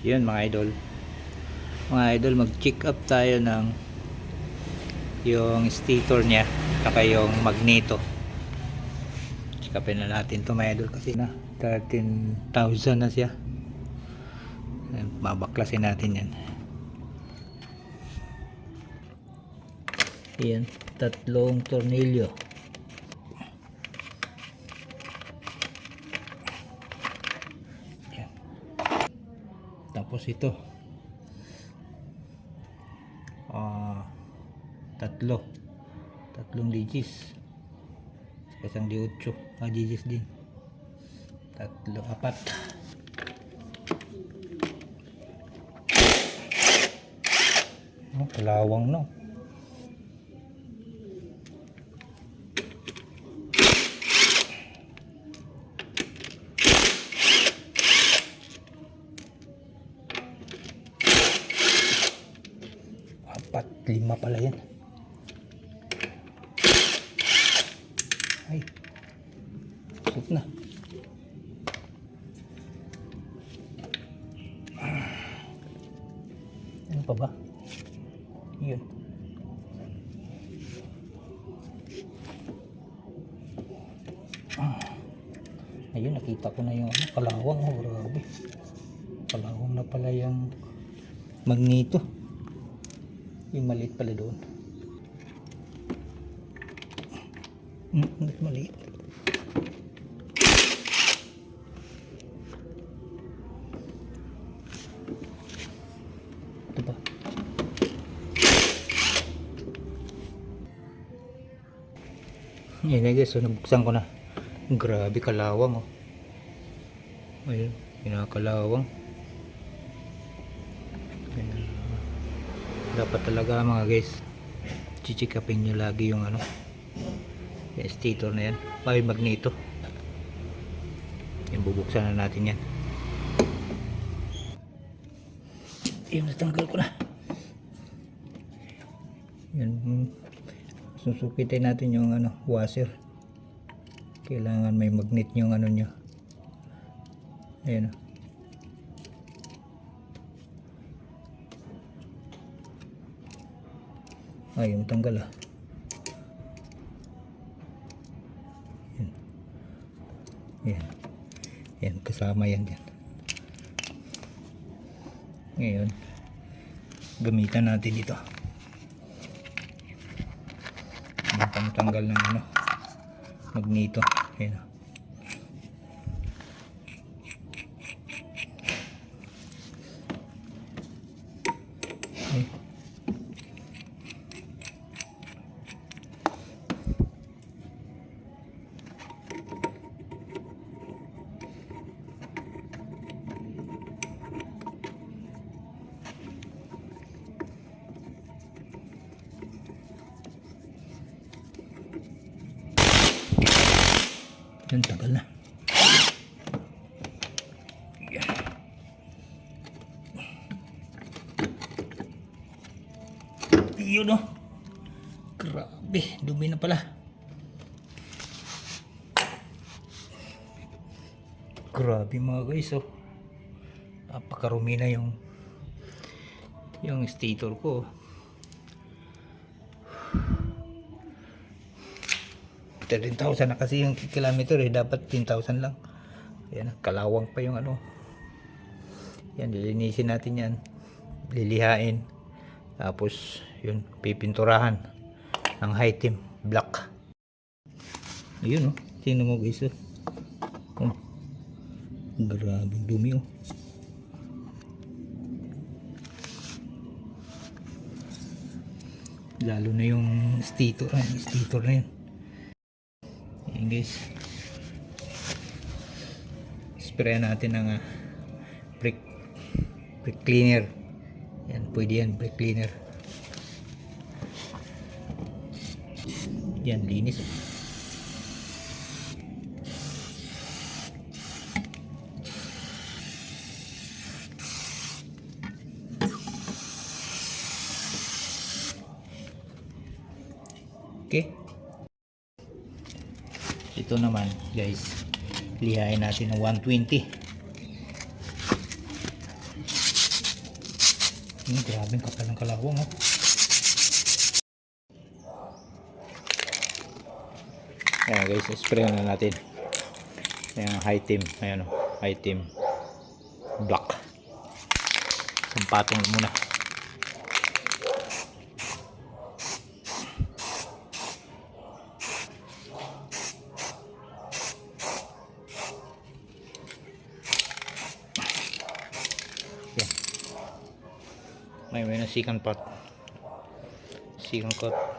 Yun mga idol, mag check up tayo ng yung stator niya saka yung magneto. Check upin na natin to mga idol kasi na 13,000 na siya. Babaklasin natin yan. Yan, tatlong tornilyo. Yan. Tapos ito tatlong digits, isang di 8 digits din, apat. Kalawang no. Apat, 5 pala yan. Ay, sut na. Ano pa ba? Yun. Ayun, nakita ko na yung kalawang. Grabe. Kalawang na pala yung magneto. Yung maliit pala doon. Maliit. Ito ba? Yan guys, so nabuksan ko na. Grabe kalawang oh. Ayun, pinakalawang. Dapat talaga mga guys, chichikapin nyo lagi yung yung stator na yan, may magneto. Yan, bubuksan na natin yan. Yung natanggal ko na yan. Susukitin natin yung washer. Kailangan may magnet yung nyo. Ayan yung tanggal yan kasama yan dyan. Ngayon gamitan natin ito yung pangtanggal ng magneto. Ayan yan, tagal na. Yun oh. Grabe, dumi na pala. Grabe mga guys oh. Napakarumi na yung stator ko. 13,000 na kasi yung kilometer dapat 10,000 lang. Ayan, kalawang pa yung yan, lilinisin natin yan, lilihain, tapos yun, pipinturahan ng high team black. Ayun oh, tingnan mo guys oh. Grabe dumi oh. Lalo na yung stator na yun. Ayan guys, spray natin ng brake cleaner. Yan, pwede yan, brake cleaner. Yan, linis. Okay. Ito naman guys, lihain natin ng 120. Grabe kapal ng kalawang oh. Ayan guys, spray na natin. Ayan, high team. Ayan o, high team black. Isang patong muna. Ayan. May na second pot. Second coat.